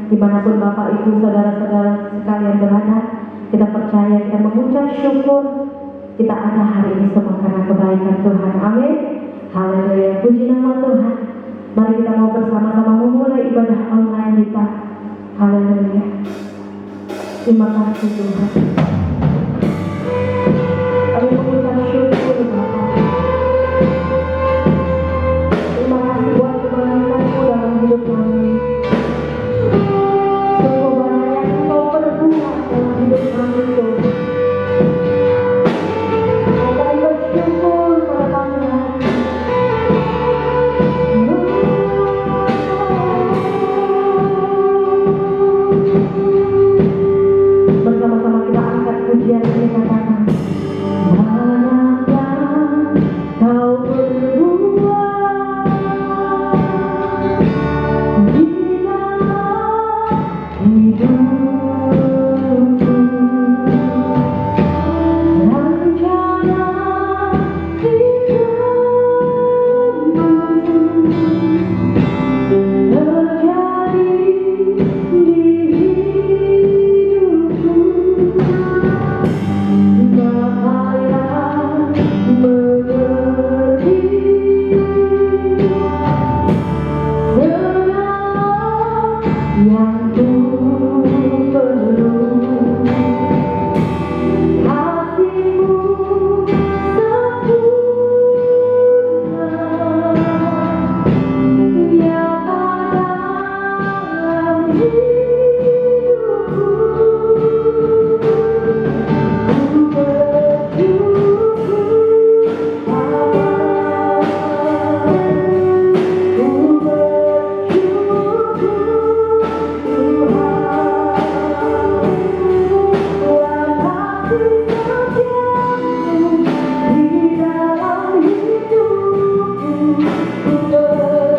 dimanapun Bapak Ibu saudara-saudara sekalian berada, kita percaya, kita mengucap syukur, kita ada hari ini semua karena kebaikan Tuhan. Amin. Haleluya, puji nama Tuhan. Mari kita mau bersama-sama memulai ibadah online kita. Haleluya. Terima kasih Tuhan. Kami mengucap syukur Bapak. Terima kasih buat kebaikan-Mu dalam hidup kami. Sungguh banyak yang Engkau perbuat dalam hidup kami Tuhan. Kami bersyukur pada Tuhan. Bersama-sama kita angkat pujian ini, katakan banyak yang Kau perbuat di dalam hidupku. Rencana hidupmu terjadi di hidupku. Bapa yang mengerti segala yang ku perlu, kasih-Mu sempurna nyata dalam hidupku. Ku bersyukur Bapa, ku bersyukur Tuhan, buat kasih setiamu di dalam hidupku. Ku bersyukur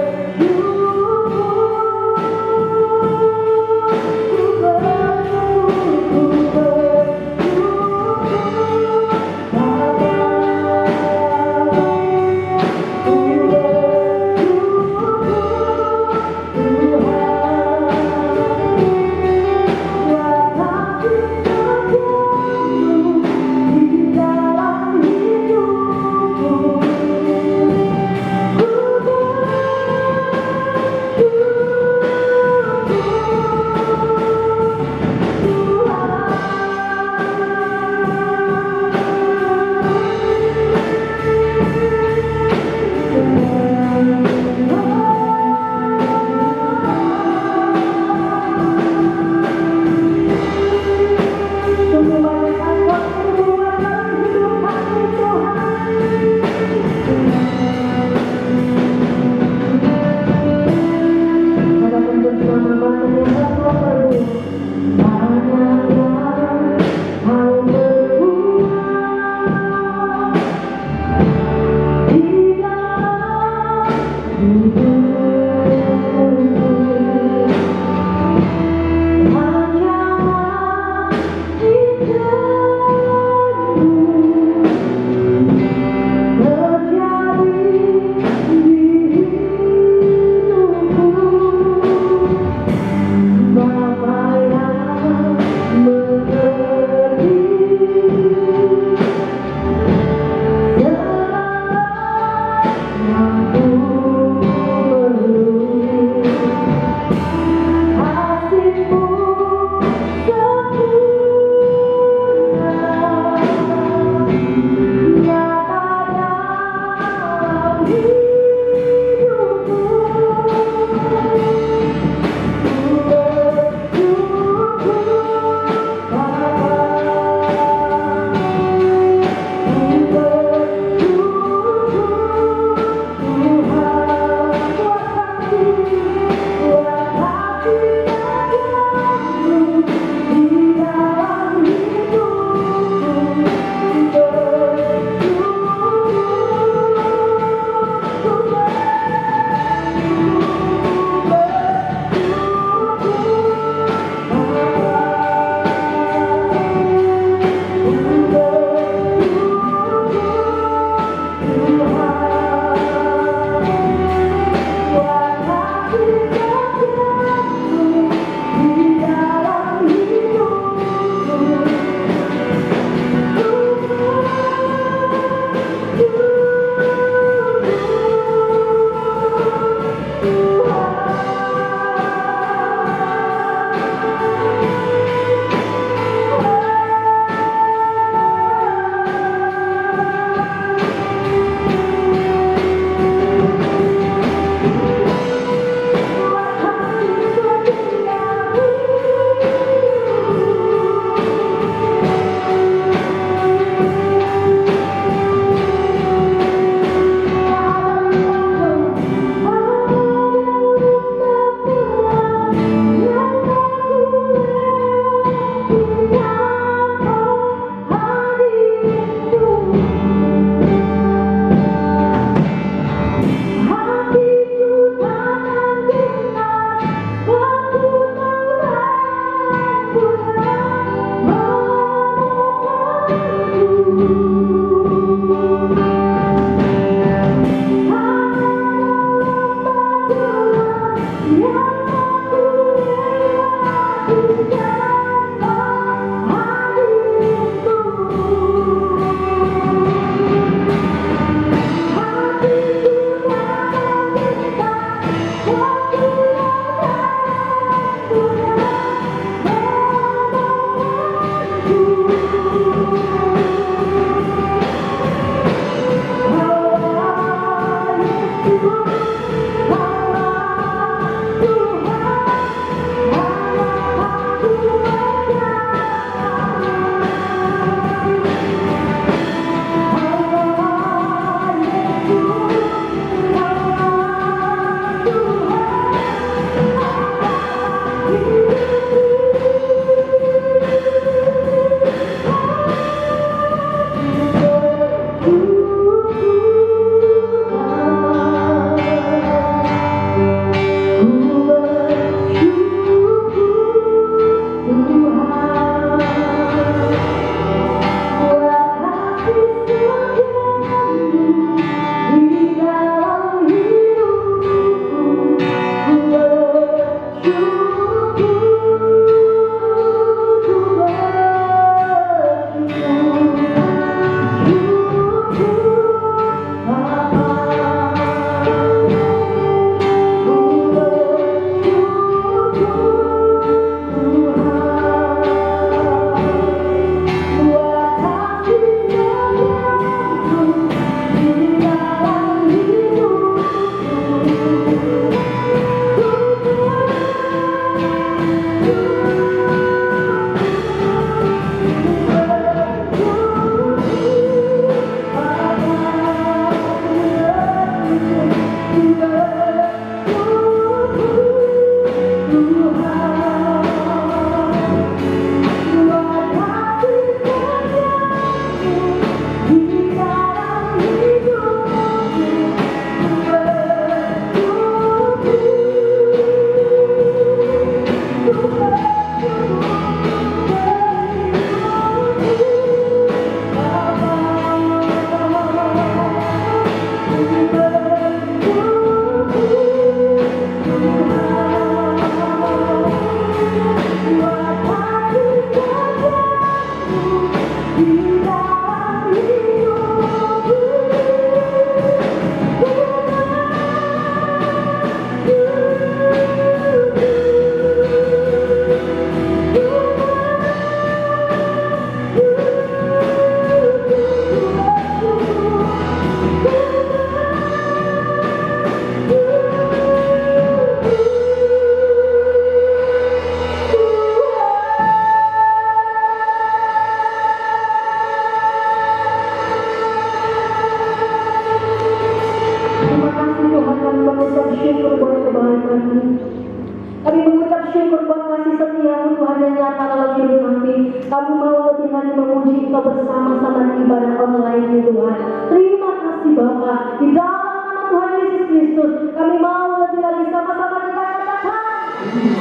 Kami mengucap syukur buat kasih setia-Mu Tuhan yang nyata dalam hidup kami. Kami mau lebih lagi memuji Engkau bersama-sama di ibadah online ini Tuhan. Terima kasih Bapa. Di dalam nama Tuhan Yesus Kristus, kami mau lebih lagi sama-sama kita katakan amin.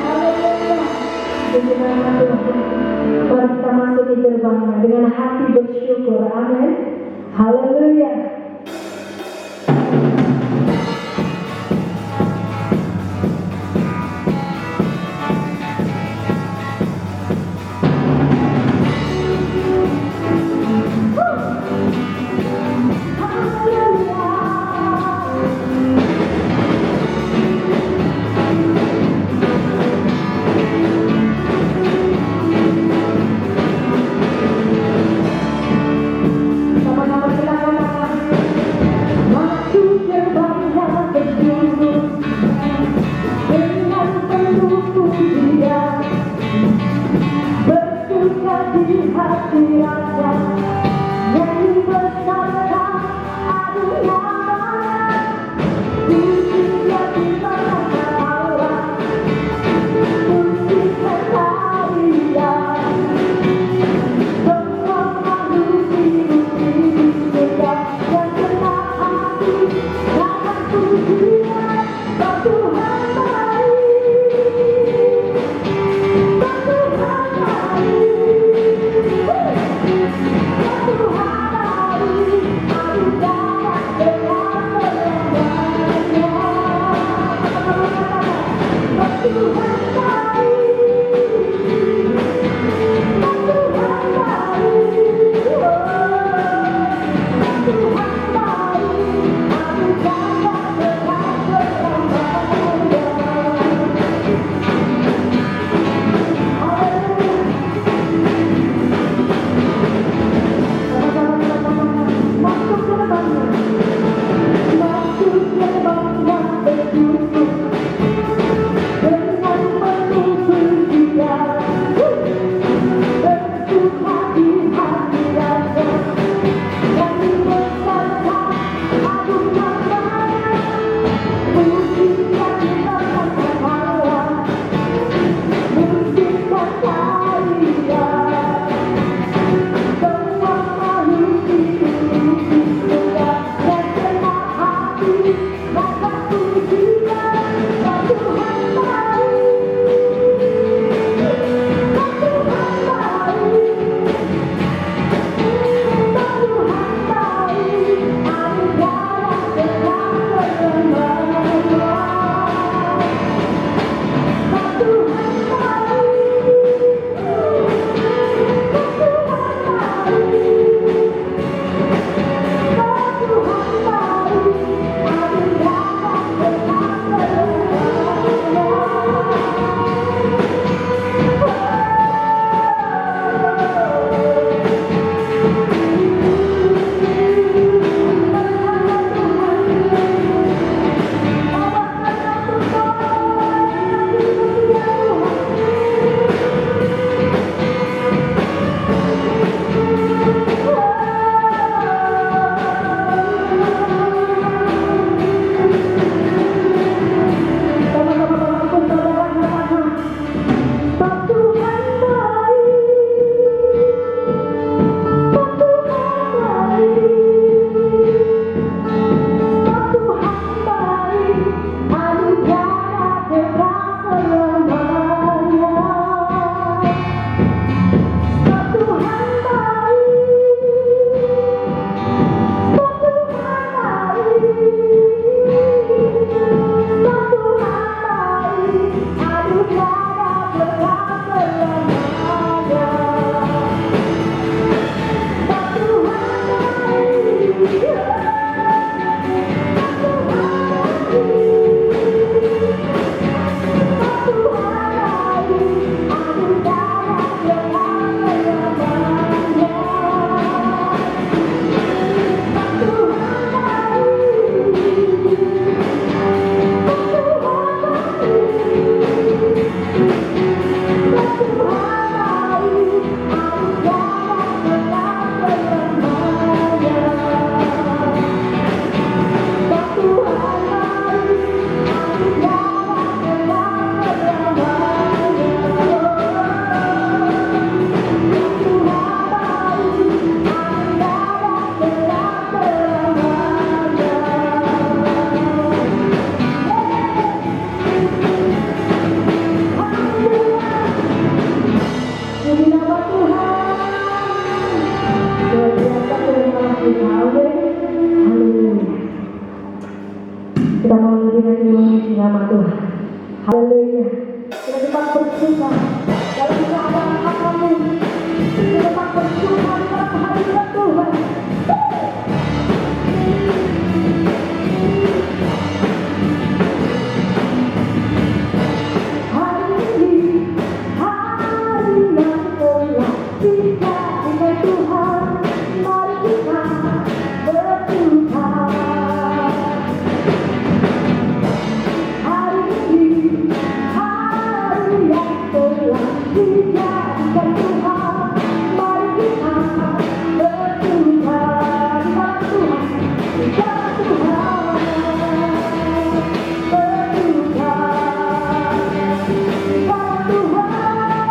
Haleluya. Dengan Tuhan, mari kita masuk di gerbangnya dengan hati bersyukur. Amin. Haleluya. Kita mau lebih memuji nama Tuhan. Haleluya. Kita tetap bersuka dalam keadaan apapun. Kita tetap bersuka dalam hadirat Tuhan. Hari ini hari yang telah dijadikan Tuhan, mari kita bersuka. Dijadikan Tuhan, mari kita bersuka di dalam Tuhan, di dalam Tuhan, bersuka di dalam Tuhan, bersuka, bersuka dalam Tuhan, mari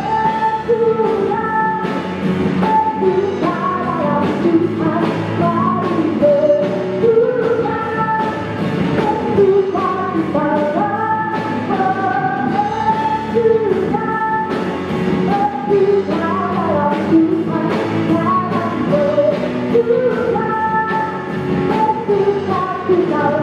bersuka, bersuka di dalam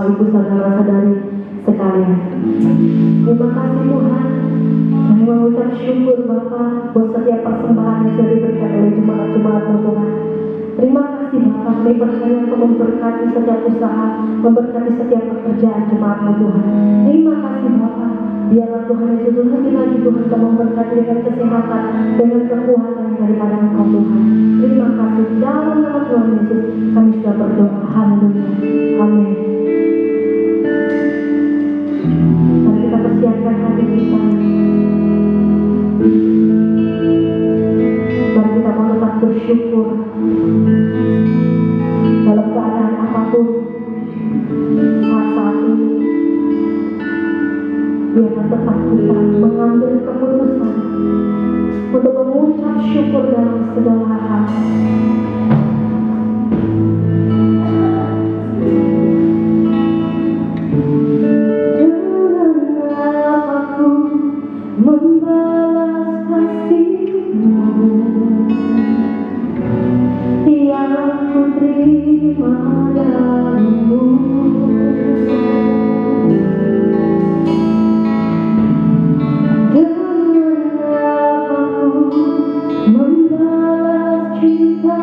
Bapak Ibu saudara-saudari sekalian. Terima kasih Tuhan. Kami mengucap syukur Bapa buat setiap persembahan yang sudah diberikan oleh jemaat-jemaat-Mu Tuhan. Terima kasih Bapa, kami percaya Engkau memberkati setiap usaha, memberkati setiap pekerjaan jemaat-Mu Tuhan. Terima kasih Bapa. Biarlah Tuhan Yesus lebih lagi Tuhan Engkau memberkati dengan kesehatan, dengan kekuatan daripada Engkau Tuhan. Terima kasih dalam nama Tuhan Yesus kami sudah berdoa. Haleluya. Amin. Mari kita persiapkan hati kita. Mari kita mau tetap bersyukur dalam keadaan apapun saat ini. Biarlah tetap kita mengambil keputusan untuk mengucap syukur dalam segala hal. Membalas kasih-Mu yang ku terima darimu. Dengan apapun membalas cinta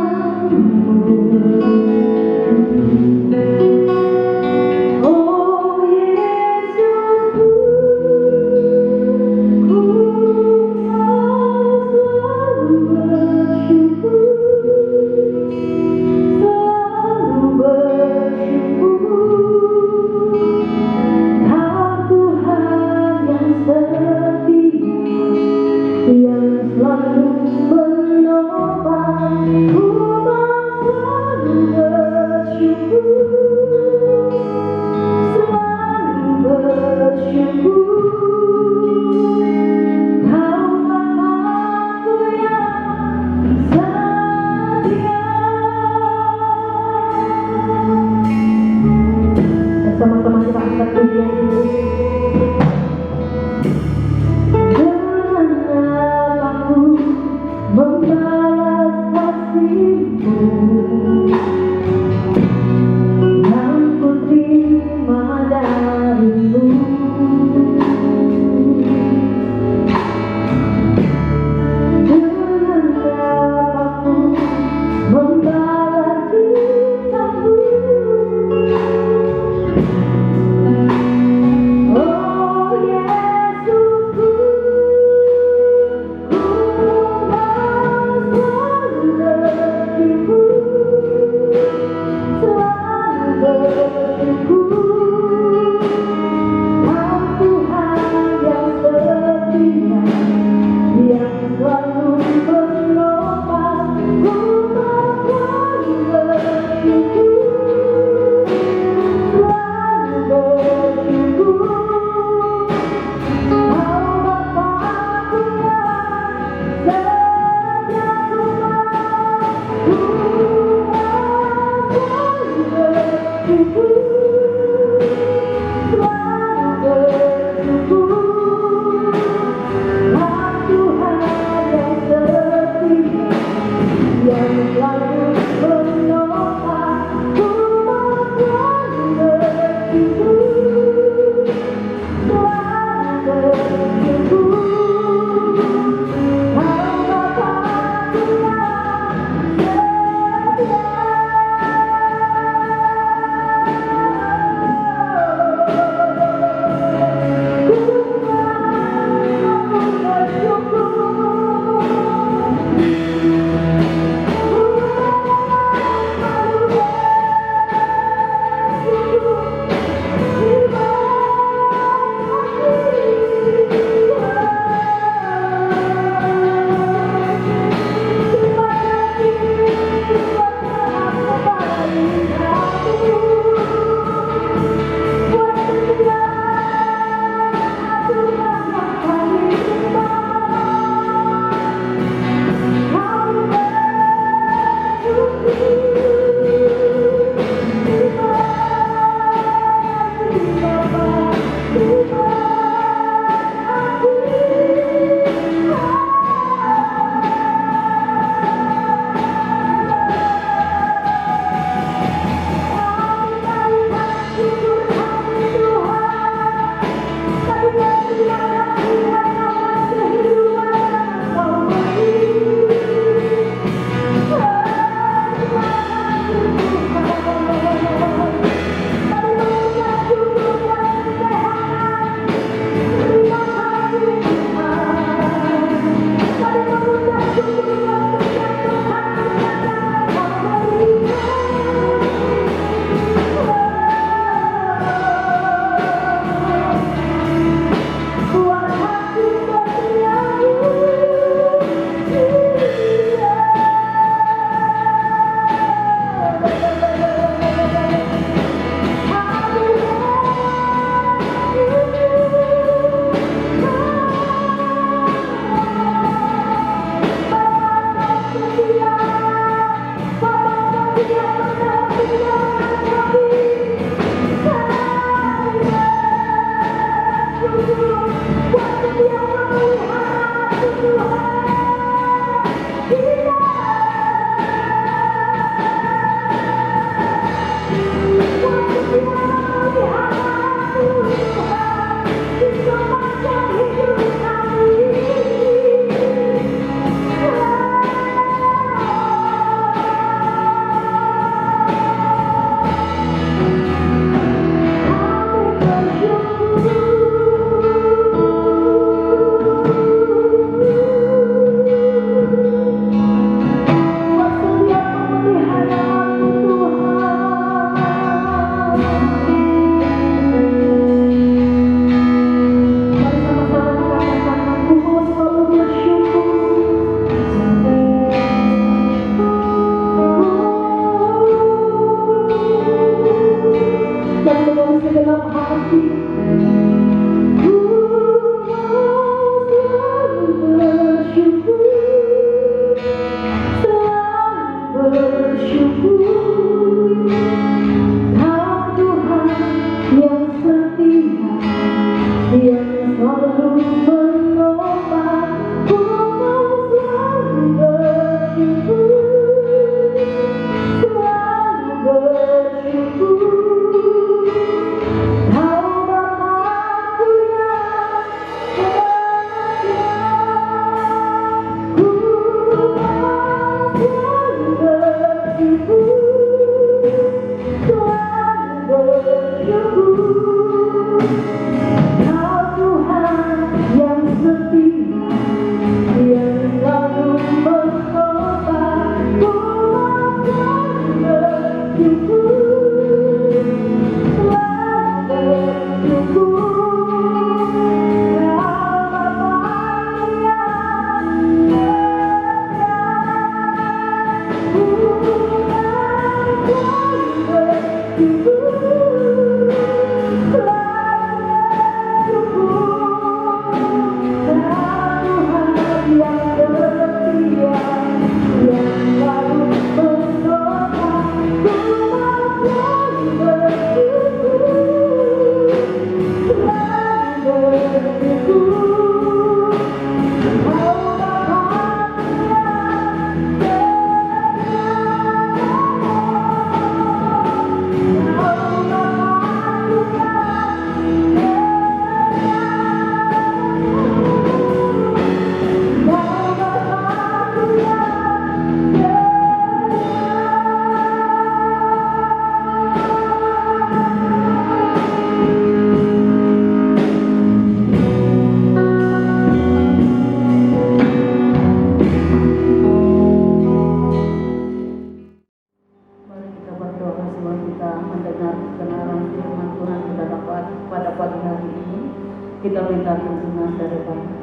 Kita minta tuntunan dari Bapa.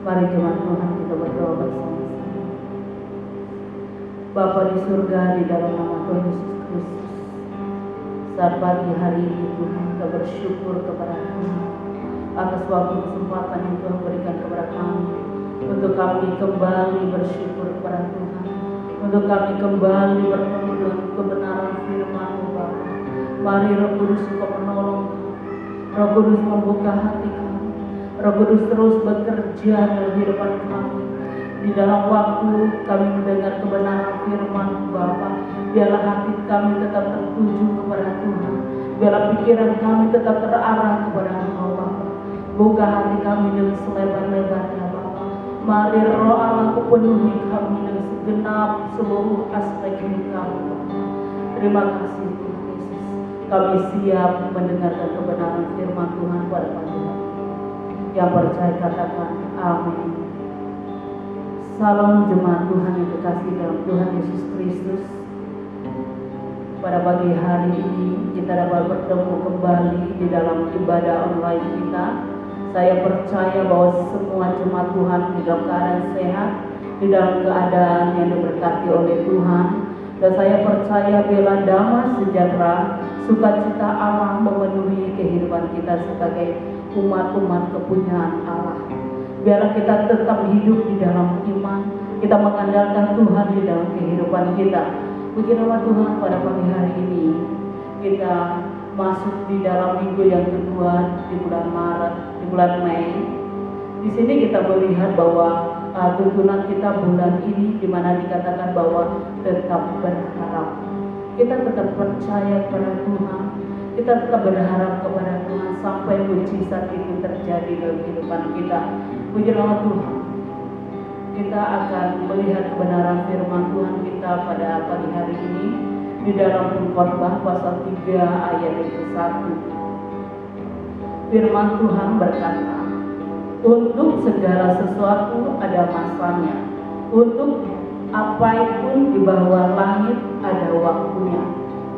Mari jemaat Tuhan kita berdoa bersama-sama. Bapa di surga, di dalam nama Tuhan Yesus Kristus, saat pagi hari ini Tuhan, kita bersyukur kepada Tuhan atas waktu kesempatan yang Tuhan berikan kepada kami, untuk kami kembali bersyukur kepada Tuhan, untuk kami kembali bertemu dengan kebenaran firman-Mu Bapa. Mari Roh Kudus Engkau menolong kami, Roh Kudus membuka hati kami, Roh Kudus terus bekerja dalam kehidupan kami. Di dalam waktu kami mendengar kebenaran firman Bapa, biarlah hati kami tetap tertuju kepada Tuhan, biarlah pikiran kami tetap terarah kepada Engkau Bapa. Buka hati kami dengan selebar-lebarnya Bapa. Mari Roh Allah penuhi kami dengan segenap seluruh aspek hidup kami Bapa. Terima kasih Tuhan Yesus. Kami siap mendengarkan kebenaran firman Tuhan pada pagi hari. Yang percaya katakan amin. Salam jemaat Tuhan yang kekasih dalam Tuhan Yesus Kristus. Pada pagi hari ini kita dapat bertemu kembali di dalam ibadah online kita. Saya percaya bahwa semua jemaat Tuhan di dalam keadaan sehat, di dalam keadaan yang diberkati oleh Tuhan. Dan saya percaya bila damai sejahtera, sukacita Allah memenuhi kehidupan kita sebagai umat-umat kepunyaan Allah. Biarlah kita tetap hidup di dalam iman, kita mengandalkan Tuhan di dalam kehidupan kita. Puji nama Tuhan, pada pagi hari ini kita masuk di dalam minggu yang kedua di bulan Maret, di bulan Mei. Di sini kita melihat bahwa tuntunan kita bulan ini, di mana dikatakan bahwa tetap berharap. Kita tetap percaya kepada Tuhan, kita tetap berharap kepada Tuhan sampai mujizat itu terjadi dalam kehidupan kita. Puji nama Tuhan. Kita akan melihat kebenaran firman Tuhan kita pada pagi hari ini di dalam Pengkhotbah pasal 3 ayat yang ke-1. Firman Tuhan berkata, untuk segala sesuatu ada masanya, untuk apapun di bawah langit ada waktunya.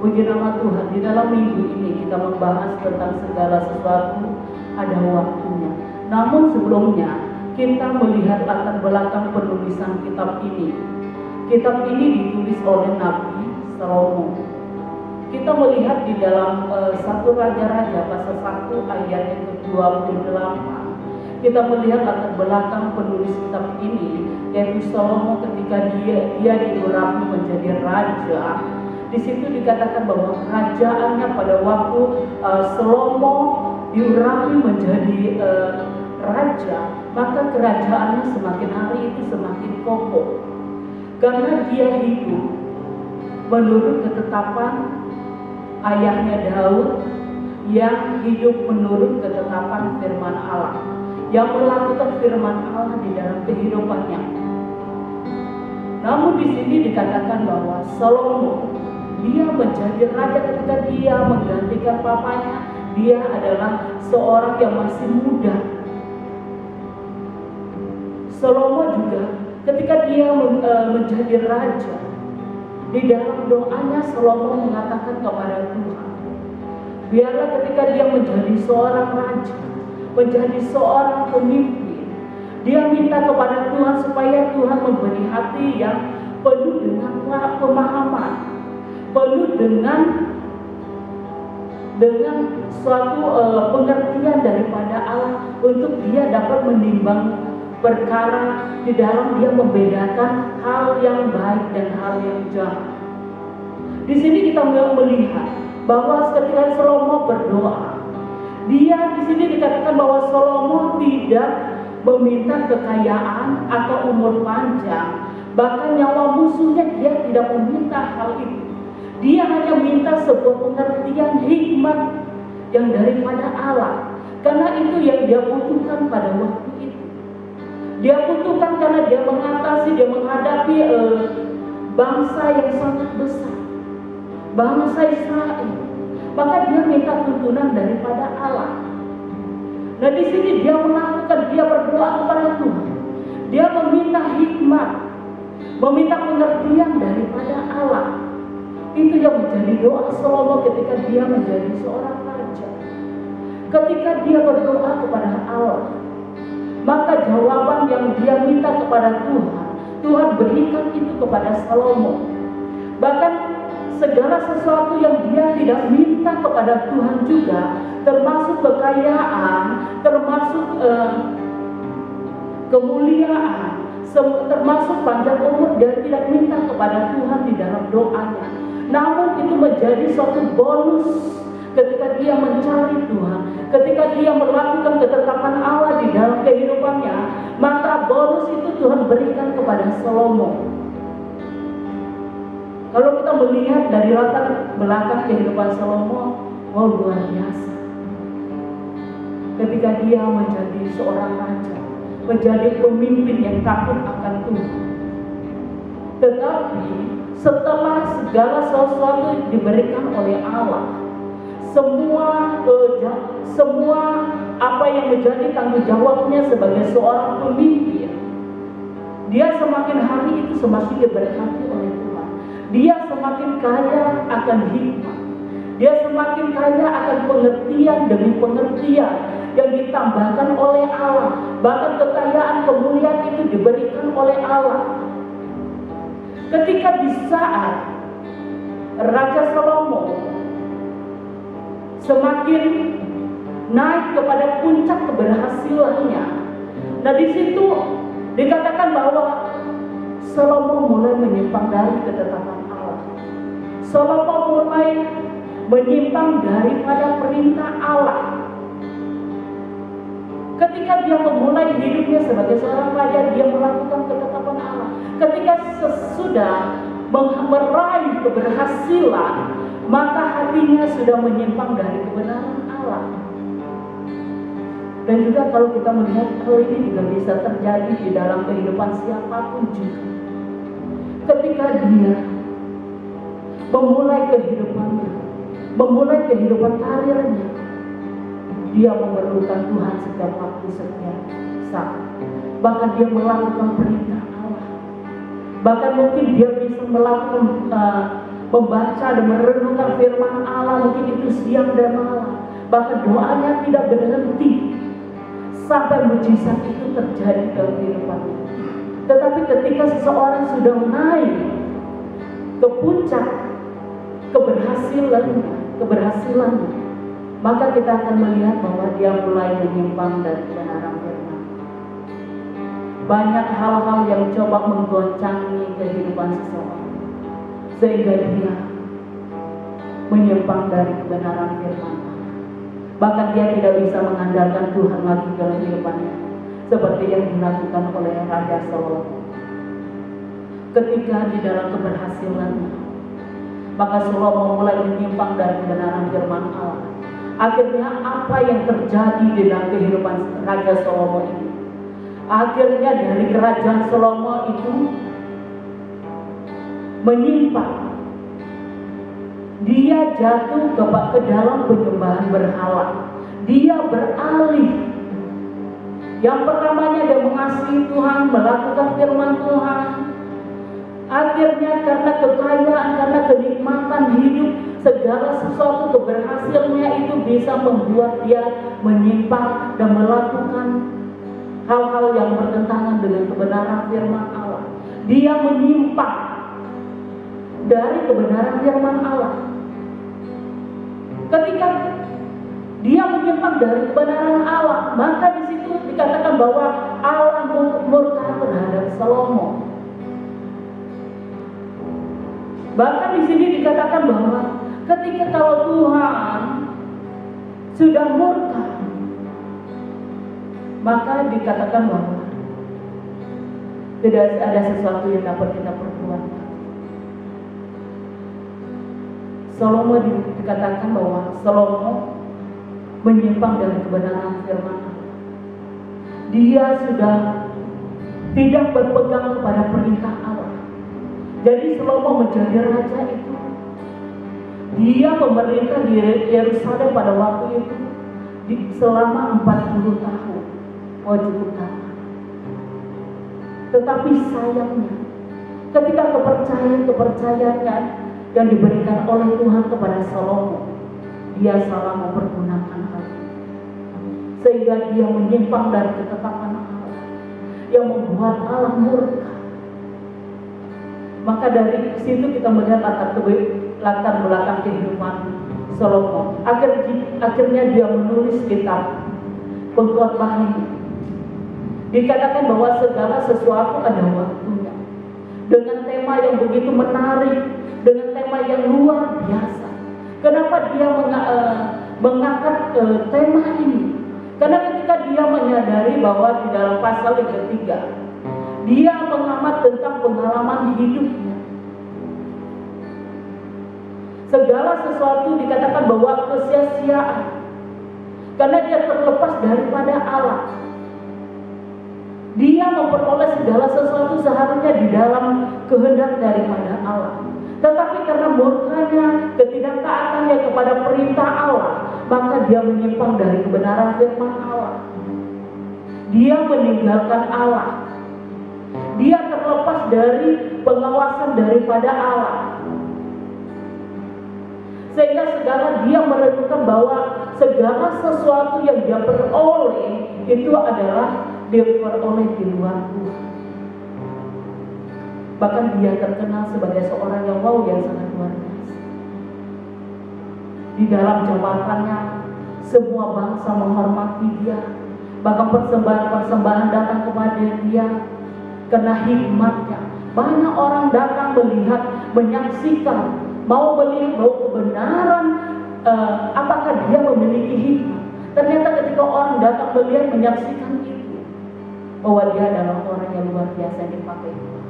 Puji nama Tuhan. Di dalam minggu ini kita membahas tentang segala sesuatu ada waktunya. Namun sebelumnya kita melihat latar belakang penulisan kitab ini. Kitab ini ditulis oleh Nabi Salomo. Kita melihat di dalam 1 Raja-Raja pasal 1 ayat yang ke-28. Kita melihat latar belakang penulis kitab ini, yaitu Salomo ketika dia diurapi menjadi raja. Di situ dikatakan bahwa kerajaannya pada waktu Salomo diurapi menjadi raja, maka kerajaannya semakin hari itu semakin kokoh. Karena dia hidup menurut ketetapan ayahnya Daud, yang hidup menurut ketetapan firman Allah, yang melakukan firman Allah di dalam kehidupannya. Namun di sini dikatakan bahwa Salomo, dia menjadi raja ketika dia menggantikan papanya. Dia adalah seorang yang masih muda. Salomo juga ketika dia menjadi raja, di dalam doanya Salomo mengatakan kepada Tuhan, biarlah ketika dia menjadi seorang raja, menjadi seorang pemimpin, dia minta kepada Tuhan supaya Tuhan memberi hati yang penuh dengan pemahaman, penuh dengan suatu pengertian daripada Allah, untuk dia dapat menimbang perkara di dalam dia membedakan hal yang baik dan hal yang jahat. Di sini kita melihat bahwa ketika Salomo berdoa, dia di sini dikatakan bahwa Salomo tidak meminta kekayaan atau umur panjang, bahkan nyawa musuhnya dia tidak meminta hal itu. Dia hanya minta sebuah pengertian hikmat yang daripada Allah, karena itu yang dia butuhkan pada waktu itu. Dia butuhkan karena dia menghadapi bangsa yang sangat besar, bangsa Israel. Maka dia minta tuntunan daripada Allah. Nah di sini dia berdoa kepada Tuhan. Dia meminta hikmat, meminta pengertian daripada Allah. Itu yang menjadi doa Salomo ketika dia menjadi seorang raja. Ketika dia berdoa kepada Allah, maka jawaban yang dia minta kepada Tuhan, Tuhan berikan itu kepada Salomo. Bahkan segala sesuatu yang dia tidak minta kepada Tuhan juga, termasuk kekayaan, termasuk kemuliaan, termasuk panjang umur, dia tidak minta kepada Tuhan di dalam doanya. Namun itu menjadi suatu bonus ketika dia mencari Tuhan, ketika dia melakukan ketetapan Allah di dalam kehidupannya, maka bonus itu Tuhan berikan kepada Salomo. Kalau kita melihat dari latar belakang kehidupan Salomo, luar biasa. Ketika dia menjadi seorang raja, menjadi pemimpin yang takut akan Tuhan. Tetapi setelah segala sesuatu diberikan oleh Allah, semua apa yang menjadi tanggung jawabnya sebagai seorang pemimpin, dia semakin hari itu semakin diberkati oleh Tuhan. Dia semakin kaya akan hikmat, dia semakin kaya akan pengertian demi pengertian yang ditambahkan oleh Allah. Bahkan kekayaan kemuliaan itu diberikan oleh Allah. Ketika di saat Raja Salomo semakin naik kepada puncak keberhasilannya, nah di situ dikatakan bahwa Salomo mulai menyimpang dari ketetapan Allah. Salomo mulai menyimpang daripada perintah Allah. Ketika dia memulai hidupnya sebagai seorang raja, dia melakukan ketetapan Allah. Ketika sesudah meraih keberhasilan, maka hatinya sudah menyimpang dari kebenaran Allah. Dan juga kalau kita melihat hal ini juga bisa terjadi di dalam kehidupan siapapun juga. Ketika dia memulai kehidupannya, memulai kehidupan karirnya, dia memerlukan Tuhan setiap waktu, setiap saat. Bahkan dia melakukan perintah Allah. Bahkan mungkin dia bisa melakukan membaca dan merenungkan firman Allah, mungkin itu siang dan malam. Bahkan doanya tidak berhenti sampai mujizat itu terjadi dalam kehidupannya. Tetapi ketika seseorang sudah naik ke puncak keberhasilannya, maka kita akan melihat bahwa dia mulai menyimpang dari kebenaran firman. Banyak hal-hal yang coba menggoncangi kehidupan seseorang, sehingga dia menyimpang dari kebenaran firman. Bahkan dia tidak bisa mengandalkan Tuhan lagi dalam kehidupannya, seperti yang dilakukan oleh Raja Salomo. Ketika di dalam keberhasilannya, maka Salomo mulai menyimpang dari kebenaran firman Allah. Akhirnya apa yang terjadi di dalam kehidupan Raja Salomo ini? Akhirnya dari kerajaan Salomo itu menyimpang. Dia jatuh ke dalam penyembahan berhala. Dia beralih. Yang pertamanya dia mengasihi Tuhan, melakukan firman Tuhan. Akhirnya karena kekayaan, karena kenikmatan hidup, segala sesuatu keberhasilannya itu bisa membuat dia menyimpang dan melakukan hal-hal yang bertentangan dengan kebenaran firman Allah. Dia menyimpang dari kebenaran firman Allah. Ketika dia menyimpang dari kebenaran Allah, maka di situ dikatakan bahwa Allah murka terhadap Salomo. Bahkan di sini dikatakan bahwa ketika kalau Tuhan sudah murka, maka dikatakan bahwa tidak ada sesuatu yang dapat kita perbuat. Salomo dikatakan bahwa Salomo menyimpang dari kebenaran firman Allah. Dia sudah tidak berpegang kepada perintah Allah. Jadi Salomo menjadi raja itu. Dia memerintah di Yerusalem pada waktu itu selama 40 tahun. Cukup lama. Tetapi sayangnya, ketika kepercayaannya yang diberikan oleh Tuhan kepada Salomo, dia salah mempergunakan hal itu. Sehingga dia menyimpang dari ketetapan Allah yang membuat Allah murka. Maka dari situ kita melihat latar belakang kehidupan Salomo. Akhirnya dia menulis kitab Pengkhotbah ini. Dikatakan bahwa segala sesuatu ada waktunya. Dengan tema yang begitu menarik, dengan tema yang luar biasa. Kenapa dia mengangkat tema ini? Karena ketika dia menyadari bahwa di dalam pasal yang ketiga, dia mengamat tentang pengalaman hidupnya. Segala sesuatu dikatakan bahwa kesia-siaan, karena dia terlepas daripada Allah. Dia memperoleh segala sesuatu seharusnya di dalam kehendak daripada Allah. Tetapi karena murkanya, ketidaktaatannya kepada perintah Allah, maka dia menyimpang dari kebenaran firman Allah. Dia meninggalkan Allah. Dia terlepas dari pengawasan daripada Allah. Sehingga segala dia merenungkan bahwa segala sesuatu yang dia peroleh itu adalah diperoleh di luar Tuhan. Bahkan dia terkenal sebagai seorang yang sangat luar biasa. Di dalam jabatannya, semua bangsa menghormati dia. Bahkan persembahan-persembahan datang kepada dia karena hikmatnya. Banyak orang datang melihat, menyaksikan, mau melihat bahwa kebenaran apakah dia memiliki hikmat. Ternyata ketika orang datang melihat, menyaksikan itu, bahwa dia adalah orang yang luar biasa yang dipakai Tuhan.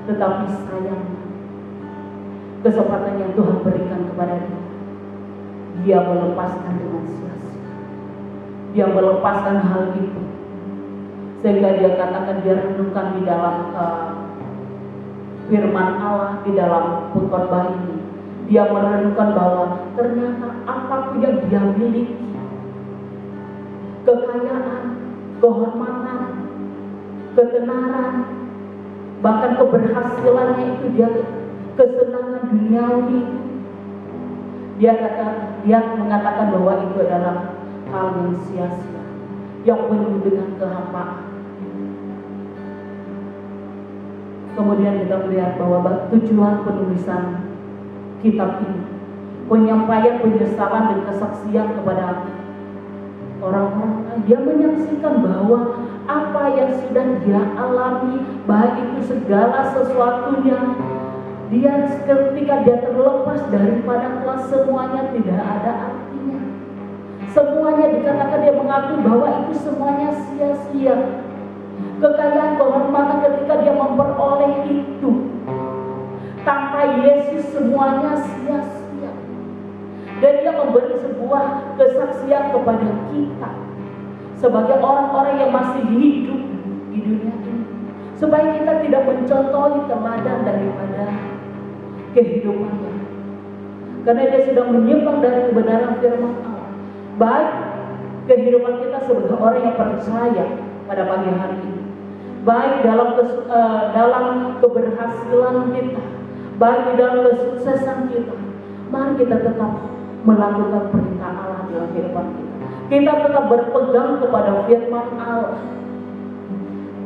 Tetapi sayangnya, kesempatan yang Tuhan berikan kepada dia melepaskan dengan sia-sia. Dia melepaskan hal itu, sehingga dia katakan, dia renungkan di dalam firman Allah, di dalam Pengkhotbah ini. Dia merenungkan bahwa ternyata apapun yang dia miliki, kekayaan, kehormatan, ketenaran, bahkan keberhasilannya itu, dia kesenangan duniawi, dia mengatakan bahwa itu adalah hal yang sia-sia, yang penuh dengan kehampaan. Kemudian kita melihat bahwa tujuan penulisan kitab ini, penyampaian penyesalan dan kesaksian kepada orang-orang. Dia menyaksikan bahwa apa yang sudah dia alami, baik itu segala sesuatunya, dia ketika dia terlepas daripada Tuhan, semuanya tidak ada artinya. Semuanya dikatakan dia mengakui bahwa itu semuanya sia-sia. Kekayaan, kehormatan ketika dia memperoleh itu, tanpa Yesus semuanya sia-sia. Dan dia memberi sebuah kesaksian kepada kita sebagai orang-orang yang masih hidup di dunia ini, supaya kita tidak mencontohi teladan daripada kehidupannya, karena dia sudah menyimpang dari kebenaran firman Allah. Baik kehidupan kita sebagai orang yang percaya pada pagi hari ini, baik dalam keberhasilan kita, baik di dalam kesuksesan kita, mari kita tetap melakukan perintah Allah dalam kehidupan kita. Kita tetap berpegang kepada firman Allah.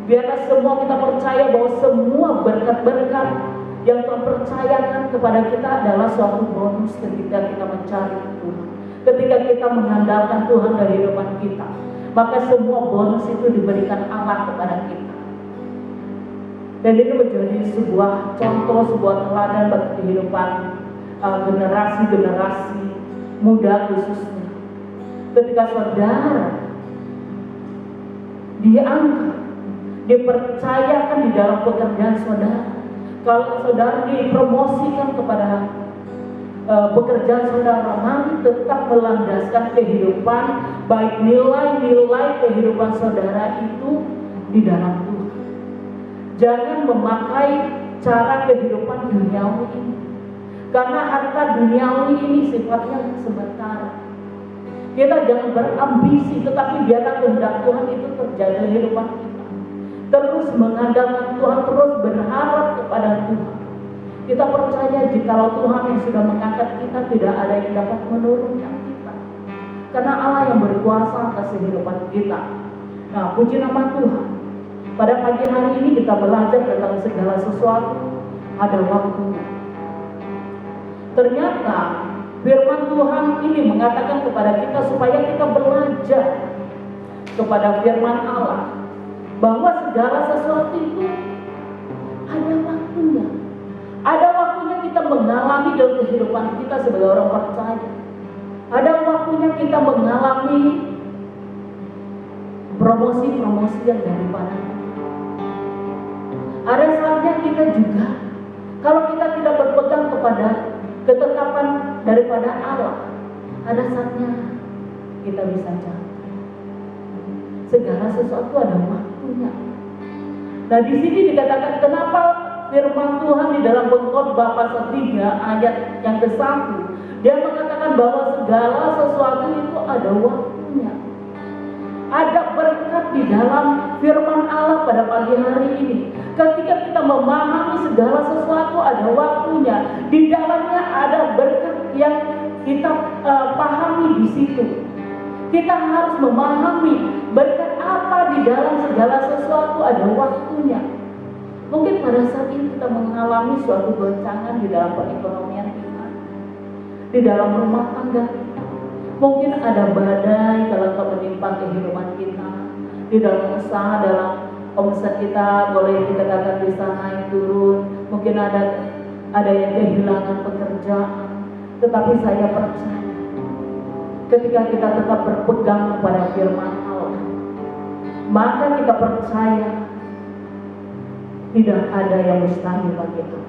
Biarlah semua kita percaya bahwa semua berkat-berkat yang Tuhan percayakan kepada kita adalah suatu bonus ketika kita mencari Tuhan, ketika kita mengandalkan Tuhan dalam kehidupan kita. Maka semua bonus itu diberikan Allah kepada kita. Dan ini menjadi sebuah contoh, sebuah teladan bagi kehidupan generasi-generasi muda khususnya. Ketika saudara diangkat, dipercayakan di dalam pekerjaan saudara, kalau saudara dipromosikan kepada pekerjaan saudara, mari tetap melandaskan kehidupan, baik nilai-nilai kehidupan saudara itu di dalam Tuhan. Jangan memakai cara kehidupan duniawi ini, karena harta duniawi ini sifatnya sementara. Kita jangan berambisi, tetapi biarlah kehendak Tuhan itu terjadi di kehidupan kita. Terus mengandalkan Tuhan, terus berharap kepada Tuhan. Kita percaya jikalau Tuhan yang sudah mengangkat kita, tidak ada yang dapat menurunkan kita, karena Allah yang berkuasa atas kehidupan kita. Nah, puji nama Tuhan. Pada pagi hari ini kita belajar tentang segala sesuatu ada waktunya. Ternyata firman Tuhan ini mengatakan kepada kita supaya kita belajar kepada firman Allah, bahwa segala sesuatu itu ada waktunya. Ada waktunya kita mengalami dalam kehidupan kita sebagai orang percaya. Ada waktunya kita mengalami promosi-promosi yang daripada. Ada saatnya kita juga, kalau kita tidak berpegang kepada ketetapan daripada Allah, ada saatnya kita bisa jatuh. Segala sesuatu ada waktunya. Nah, di sini dikatakan kenapa firman Tuhan di dalam Pengkhotbah pasal 3 ayat yang ke-1, dia mengatakan bahwa segala sesuatu itu ada waktunya. Ada berkat di dalam firman Allah pada pagi hari ini. Ketika kita memahami segala sesuatu ada waktunya, di dalamnya ada berkat yang kita pahami di situ. Kita harus memahami berkat apa di dalam segala sesuatu ada waktunya. Mungkin pada saat ini kita mengalami suatu goncangan di dalam perekonomian kita, di dalam rumah tangga kita. Mungkin ada badai kalau menimpa kehidupan kita, di dalam usaha, dalam omset kita boleh dikatakan bisa naik turun. Mungkin ada yang kehilangan pekerjaan. Tetapi saya percaya, ketika kita tetap berpegang kepada firman Allah, maka kita percaya tidak ada yang mustahil bagi kita.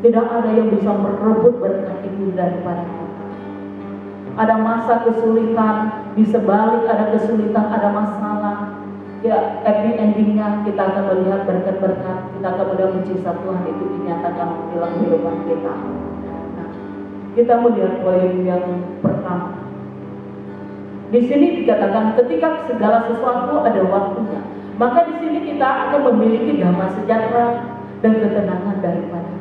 Tidak ada yang bisa merebut berkat itu daripada kita. Ada masa kesulitan, di sebalik ada kesulitan, ada masalah. Ya, happy endingnya kita akan melihat berkat-berkat. Kita akan melihat mujizat Tuhan itu dinyatakan dalam kehidupan kita. Nah, kita melihat poin yang pertama. Di sini dikatakan ketika segala sesuatu ada waktunya, maka di sini kita akan memiliki damai sejahtera dan ketenangan daripada.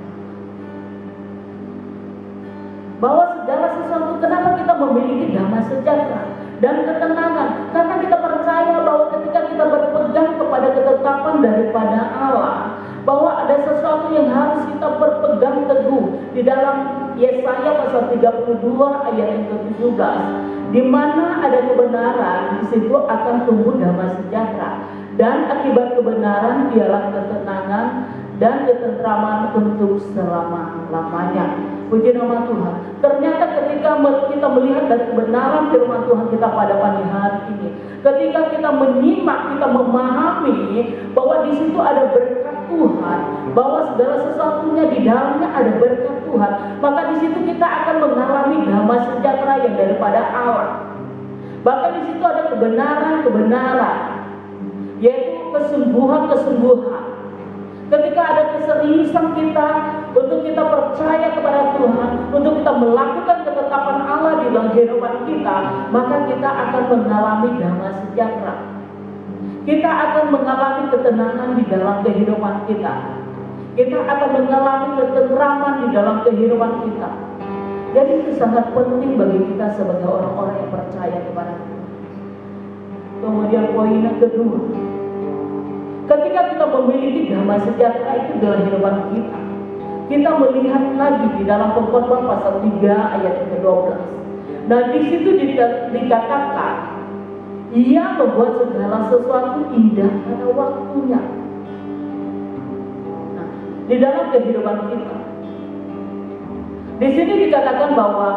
Bahwa segala sesuatu, kenapa kita memiliki damai sejahtera dan ketenangan? Karena kita percaya bahwa ketika kita berpegang kepada ketetapan daripada Allah, bahwa ada sesuatu yang harus kita berpegang teguh. Di dalam Yesaya pasal 32 ayat yang ke-17, di mana ada kebenaran, di situ akan tumbuh damai sejahtera, dan akibat kebenaran ialah ketenangan dan ketentraman untuk selama-lamanya. Puji nama Tuhan. Ternyata ketika kita melihat dari kebenaran firman Tuhan kita pada pagi hari ini, ketika kita menyimak, kita memahami bahwa di situ ada berkat Tuhan, bahwa segala sesuatunya di dalamnya ada berkat Tuhan, maka di situ kita akan mengalami damai sejahtera yang daripada Allah. Bahkan di situ ada kebenaran-kebenaran, yaitu kesembuhan-kesembuhan. Ketika ada keseriusan kita untuk kita percaya kepada Tuhan, untuk kita melakukan ketetapan Allah di dalam kehidupan kita, maka kita akan mengalami damai sejahtera. Kita akan mengalami ketenangan di dalam kehidupan kita. Kita akan mengalami ketentraman di dalam kehidupan kita. Jadi itu sangat penting bagi kita sebagai orang-orang yang percaya kepada Tuhan. Kemudian poin yang kedua, ketika kita memiliki damai sejahtera itu dalam kehidupan kita, kita melihat lagi di dalam Pengkhotbah pasal 3 ayat yang ke-12. Nah, di situ dikatakan, Ia membuat segala sesuatu indah pada waktunya. Nah, di dalam kehidupan kita, di sini dikatakan bahwa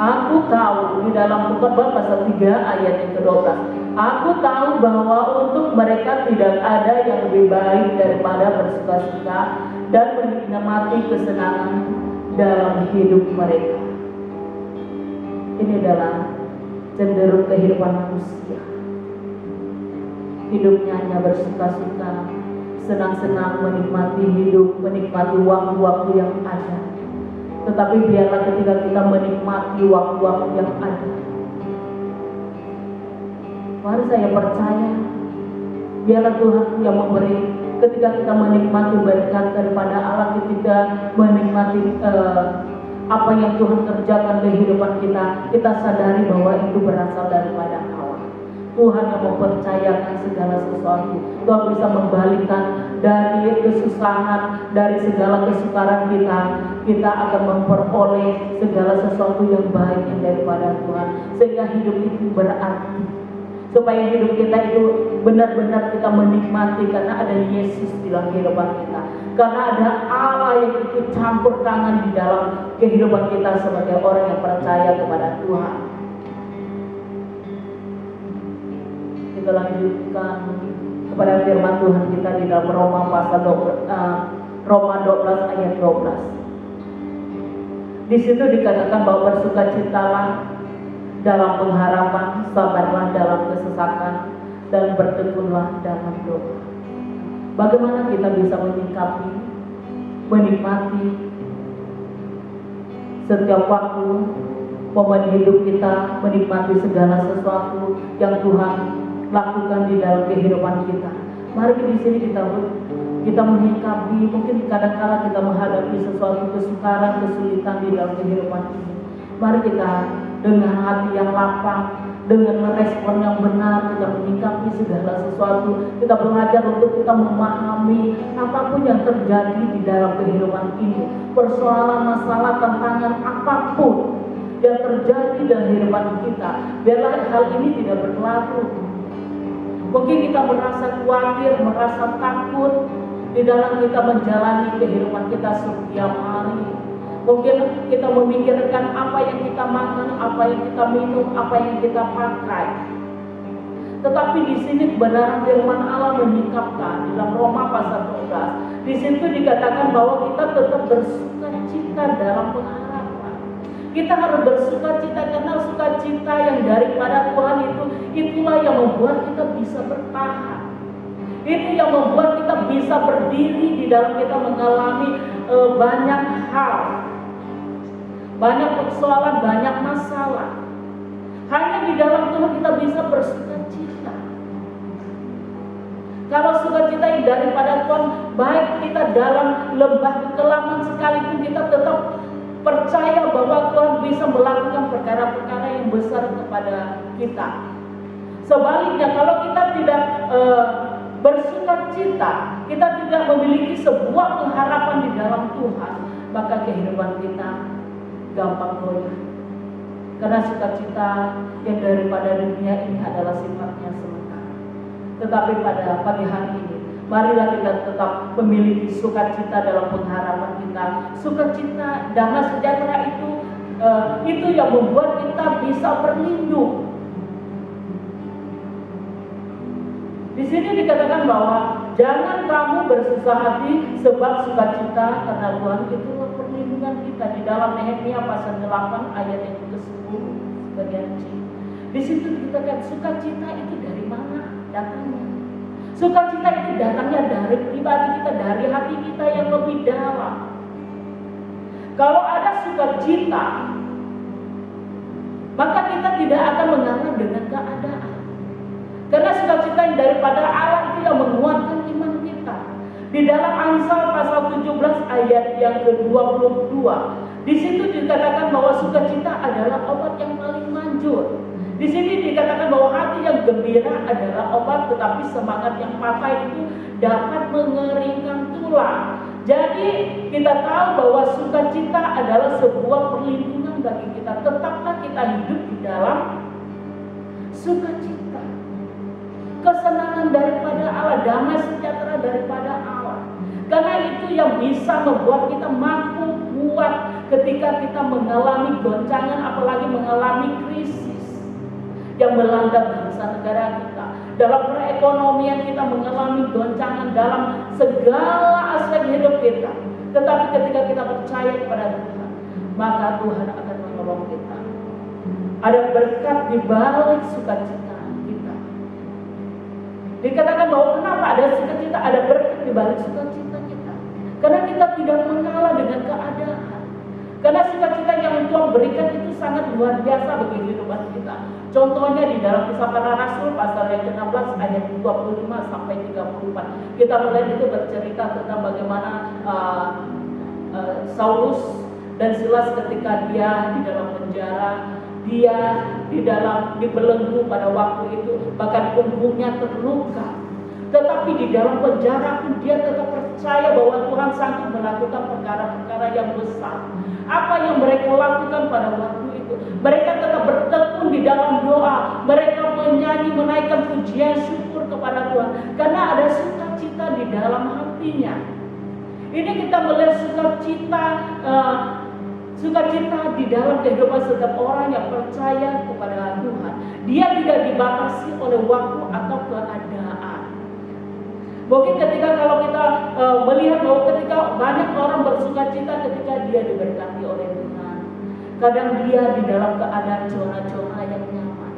aku tahu, di dalam Pengkhotbah pasal 3 ayat yang ke-12, aku tahu bahwa untuk mereka tidak ada yang lebih baik daripada bersuka-suka dan menikmati kesenangan dalam hidup mereka. Ini adalah cenderung kehidupan manusia. Hidupnya hanya bersuka-suka, senang-senang menikmati hidup, menikmati waktu-waktu yang ada. Tetapi biarlah ketika kita menikmati waktu-waktu yang ada, mari saya percaya, biarlah Tuhan yang memberi. Ketika kita menikmati berkat daripada Allah, ketika menikmati apa yang Tuhan kerjakan di kehidupan kita, kita sadari bahwa itu berasal daripada Allah. Tuhan yang mempercayakan segala sesuatu. Tuhan bisa membalikan dari kesusahan, dari segala kesukaran kita. Kita akan memperoleh segala sesuatu yang baik yang daripada Tuhan, sehingga hidup itu berarti. Supaya hidup kita itu benar-benar kita menikmati, karena ada Yesus di dalam kehidupan kita, karena ada Allah yang ikut campur tangan di dalam kehidupan kita sebagai orang yang percaya kepada Tuhan. Kita lanjutkan kepada firman Tuhan kita di dalam Roma 12 ayat 12. Di situ dikatakan bahwa bersukacitalah dalam pengharapan, sabarlah dalam kesesakan, dan bertekunlah dalam doa. Bagaimana kita bisa menyikapi, menikmati setiap waktu, momen hidup kita, menikmati segala sesuatu yang Tuhan lakukan di dalam kehidupan kita. Mari di sini kita menyikapi, mungkin kadang-kala kita menghadapi sesuatu kesukaran, kesulitan di dalam kehidupan ini. Mari kita dengan hati yang lapang, dengan merespon yang benar, kita menyikapi segala sesuatu. Kita belajar untuk kita memahami apapun yang terjadi di dalam kehidupan ini, persoalan, masalah, tantangan apapun yang terjadi dalam kehidupan kita, biarlah hal ini tidak berlaku. Mungkin kita merasa khawatir, merasa takut di dalam kita menjalani kehidupan kita setiap hari. Mungkin kita memikirkan apa yang kita makan, apa yang kita minum, apa yang kita pakai. Tetapi di sini kebenaran firman Allah menyingkapkan dalam Roma pasal 12. Di situ dikatakan bahwa kita tetap bersukacita dalam pengharapan. Kita harus bersukacita karena sukacita yang daripada Tuhan itulah yang membuat kita bisa bertahan. Itu yang membuat kita bisa berdiri di dalam kita mengalami banyak hal. Banyak persoalan, banyak masalah. Hanya di dalam Tuhan kita bisa bersukacita. Kalau sukacita yang daripada Tuhan, baik kita dalam lembah kekelaman sekalipun, kita tetap percaya bahwa Tuhan bisa melakukan perkara-perkara yang besar kepada kita. Sebaliknya, kalau kita tidak bersukacita, kita tidak memiliki sebuah pengharapan di dalam Tuhan, maka kehidupan kita gampang goyah. Karena sukacita yang daripada dunia ini adalah sifatnya sementara. Tetapi pada pagi hari ini, Marilah kita tetap memiliki sukacita dalam pengharapan kita. Sukacita, damai sejahtera itu yang membuat kita bisa berlindung. Di sini dikatakan bahwa jangan kamu bersusah hati sebab sukacita karena Tuhan itulah perlindungan kita. Di dalam Nehemia pasal 8 ayat yang ke-10 bagian C. Di situ dikatakan sukacita itu dari mana datangnya? Sukacita itu datangnya dari pribadi kita, dari hati kita yang lebih dalam. Kalau ada sukacita, maka kita tidak akan mengalah dengan keadaan. Karena sukacita yang daripada Allah itu yang menguatkan iman kita. Di dalam Amsal pasal 17 ayat yang ke-22, di situ dikatakan bahwa sukacita adalah obat yang paling manjur. Di sini dikatakan bahwa hati yang gembira adalah obat, tetapi semangat yang patah itu dapat mengeringkan tulang. Jadi kita tahu bahwa sukacita adalah sebuah perlindungan bagi kita. Tetaplah kita hidup di dalam sukacita. Kesenangan daripada Allah, damai sejahtera daripada Allah. Karena itu yang bisa membuat kita mampu kuat ketika kita mengalami goncangan, apalagi mengalami krisis yang melanda bangsa negara kita. Dalam perekonomian kita mengalami goncangan dalam segala aspek hidup kita. Tetapi ketika kita percaya kepada Tuhan, maka Tuhan akan menolong kita. Ada berkat di balik sukacita kita. Dikatakan bahwa kenapa ada sukacita, ada berkat di balik sukacita kita. Karena kita tidak mengalah dengan keadaan. Karena sukacita yang Tuhan berikan itu sangat luar biasa bagi kehidupan kita. Contohnya di dalam Kisah Para Rasul pasal yang ke-16 ayat 25 sampai 34. Kita melihat itu bercerita tentang bagaimana Saulus dan Silas ketika dia di dalam penjara, dia dibelenggu pada waktu itu, bahkan punggungnya terluka. Tetapi di dalam penjara pun dia tetap percaya bahwa Tuhan sanggup melakukan perkara-perkara yang besar. Apa yang mereka lakukan pada waktu itu? Mereka tetap bertekun di dalam doa. Mereka menyanyi, menaikkan pujian syukur kepada Tuhan. Karena ada sukacita di dalam hatinya. Ini kita melihat sukacita di dalam kehidupan setiap orang yang percaya kepada Tuhan. Dia tidak dibatasi oleh waktu atau keadaan. Mungkin ketika kalau kita melihat bahwa ketika banyak orang bersukacita ketika dia diberkati oleh Tuhan, kadang dia di dalam keadaan zona-zona yang nyaman,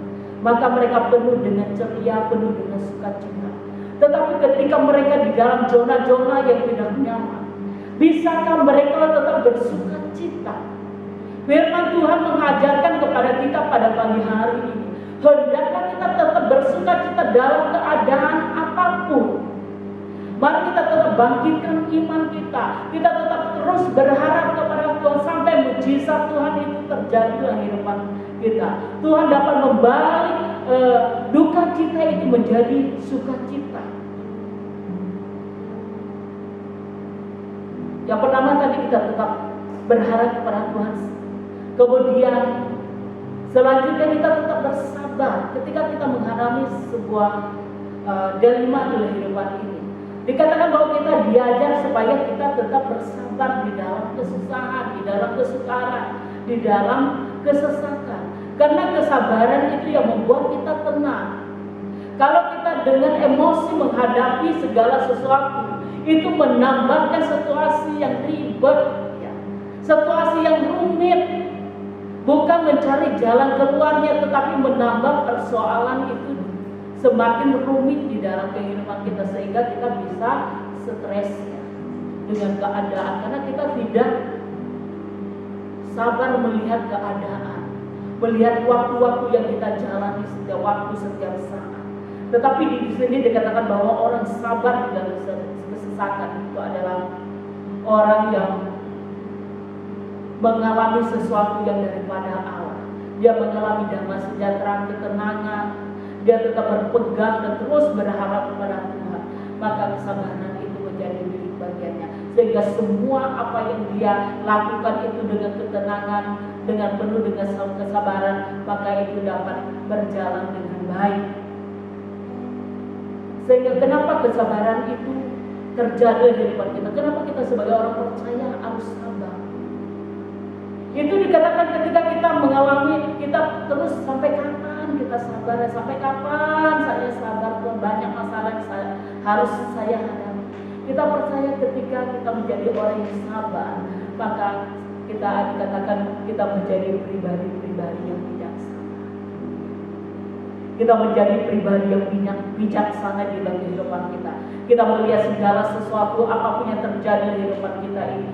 maka mereka penuh dengan ceria, penuh dengan sukacita. Tetapi ketika mereka di dalam zona-zona yang tidak nyaman, bisakah mereka tetap bersukacita? Firman Tuhan mengajarkan kepada kita pada pagi hari ini, hendaklah kita tetap bersukacita dalam keadaan apapun. Mari kita tetap bangkitkan iman kita. Kita tetap terus berharap kepada Tuhan sampai mujizat Tuhan itu terjadi dalam kehidupan kita. Tuhan dapat membalik duka cita itu menjadi sukacita. Yang pertama tadi kita tetap berharap kepada Tuhan. Kemudian selanjutnya kita tetap bersabar ketika kita mengalami sebuah dilema dalam kehidupan ini. Dikatakan bahwa kita diajar supaya kita tetap bersabar di dalam kesusahan, di dalam kesukaran, di dalam kesesakan. Karena kesabaran itu yang membuat kita tenang. Kalau kita dengan emosi menghadapi segala sesuatu, itu menambahkan situasi yang ribet, situasi yang rumit. Bukan mencari jalan keluarnya, tetapi menambah persoalan itu semakin rumit di dalam kehidupan kita, sehingga kita bisa stres dengan keadaan karena kita tidak sabar melihat keadaan, melihat waktu-waktu yang kita jalani setiap waktu, setiap saat. Tetapi di sini dikatakan bahwa orang sabar di dalam kesesakan itu adalah orang yang mengalami sesuatu yang daripada Allah. Dia mengalami damai sejahtera, ketenangan. Dia tetap berpegang dan terus berharap kepada Tuhan. Maka kesabaran itu menjadi milik bagiannya. Sehingga semua apa yang dia lakukan itu dengan ketenangan, dengan penuh dengan kesabaran, maka itu dapat berjalan dengan baik. Sehingga kenapa kesabaran itu terjadi di kehidupan kita? Kenapa kita sebagai orang percaya harus sabar? Itu dikatakan ketika kita mengalami, kita terus sampai kapan kita sabar? Sampai kapan saya sabar? Tuhan, banyak masalah yang harus saya hadapi. Kita percaya ketika kita menjadi orang yang sabar, maka kita dikatakan kita menjadi pribadi-pribadi yang bijaksana. Kita menjadi pribadi yang bijaksana di dalam kehidupan kita. Kita melihat segala sesuatu apapun yang terjadi di kehidupan kita ini.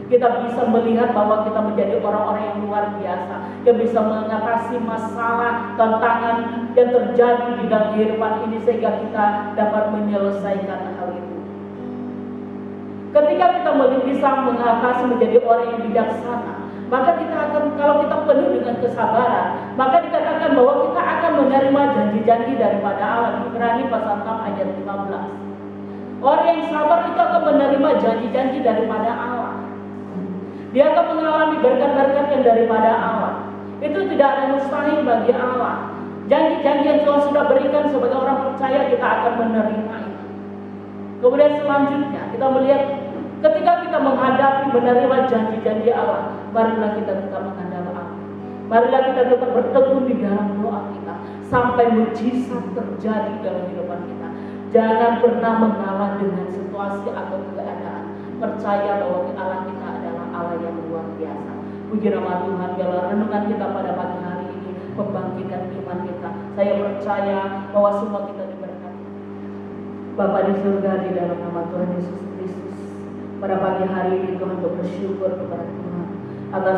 Kita bisa melihat bahwa kita menjadi orang-orang yang luar biasa, yang bisa mengatasi masalah, tantangan yang terjadi di dalam kehidupan ini sehingga kita dapat menyelesaikan hal itu. Ketika kita bisa mengatasi menjadi orang yang bijaksana, maka kita akan, kalau kita penuh dengan kesabaran, maka dikatakan bahwa kita akan menerima janji-janji daripada Allah. Ibrani pasal 6 ayat 15. Orang yang sabar itu akan menerima janji-janji daripada Allah. Dia akan mengalami berkat-berkat yang daripada Allah. Itu tidak ada mustahil bagi Allah. Janji-janji yang Tuhan sudah berikan sebagai orang percaya, kita akan menerima itu. Kemudian selanjutnya kita melihat ketika kita menghadapi menerima janji-janji Allah, marilah kita tetap menghadap Allah. Marilah kita tetap bertekun di dalam doa kita sampai mujizat terjadi dalam kehidupan kita. Jangan pernah mengalah dengan situasi atau keadaan. Percaya bahwa Allah kita adalah Allah yang luar biasa. Puji nama Tuhan. Biarlah renungan kita pada pagi hari ini membangkitkan iman kita. Saya percaya bahwa semua kita diberkati Bapa di surga, di dalam nama Tuhan Yesus Kristus. Pada pagi hari ini Tuhan bersyukur kepada Tuhan atas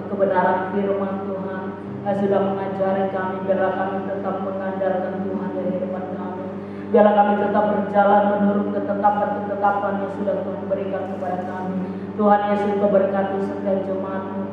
kebenaran firman Tuhan yang sudah mengajari kami. Biarlah kami tetap mengandalkan Tuhan dari depan kami. Biarlah kami tetap berjalan menurut ketetapan yang sudah Tuhan berikan kepada kami. Tuhan Yesus, Engkau berkati setiap jemaat-Mu.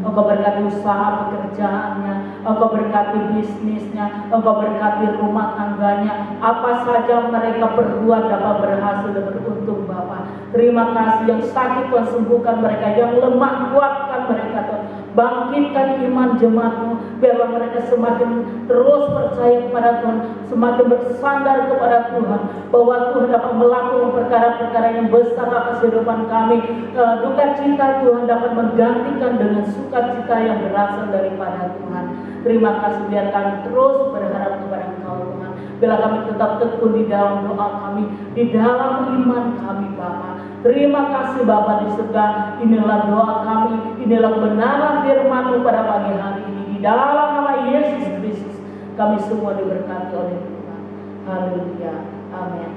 Engkau berkati usaha pekerjaannya, Engkau berkati bisnisnya, Engkau berkati rumah tangganya. Apa saja mereka perbuat dapat berhasil dan beruntung Bapa. Terima kasih, yang sakit Tuhan sembuhkan mereka, yang lemah kuatkan mereka Tuhan. Bangkitkan iman jemaat-Mu, biarlah mereka semakin terus percaya kepada Tuhan, semakin bersandar kepada Tuhan, bahwa Tuhan dapat melakukan perkara-perkara yang besar atas kehidupan kami. Duka cita Tuhan dapat menggantikan dengan sukacita yang berasal daripada Tuhan. Terima kasih, biar kami terus berharap kepada Engkau Tuhan. Bila kami tetap tekun di dalam doa kami, di dalam iman kami Bapa. Terima kasih Bapa di surga. Inilah doa kami, inilah kebenaran firman-Mu pada pagi hari ini. Di dalam nama Yesus Kristus kami semua diberkati oleh Tuhan. Haleluya. Amin.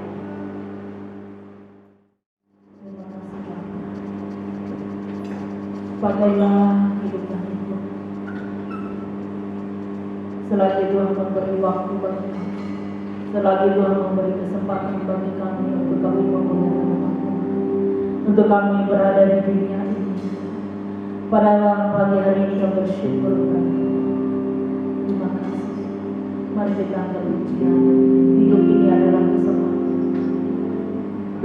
Pakailah hidup kami Tuhan. Selagi Tuhan memberi waktu bagi kami, selagi Tuhan memberi kesempatan bagi kami untuk kami memuliakan nama Tuhan, untuk kami berada di dunia ini. Pada pagi hari ini kami bersyukur kepada Tuhan. Terima kasih. Mari kita angkat pujian. Hidup ini adalah kesempatan.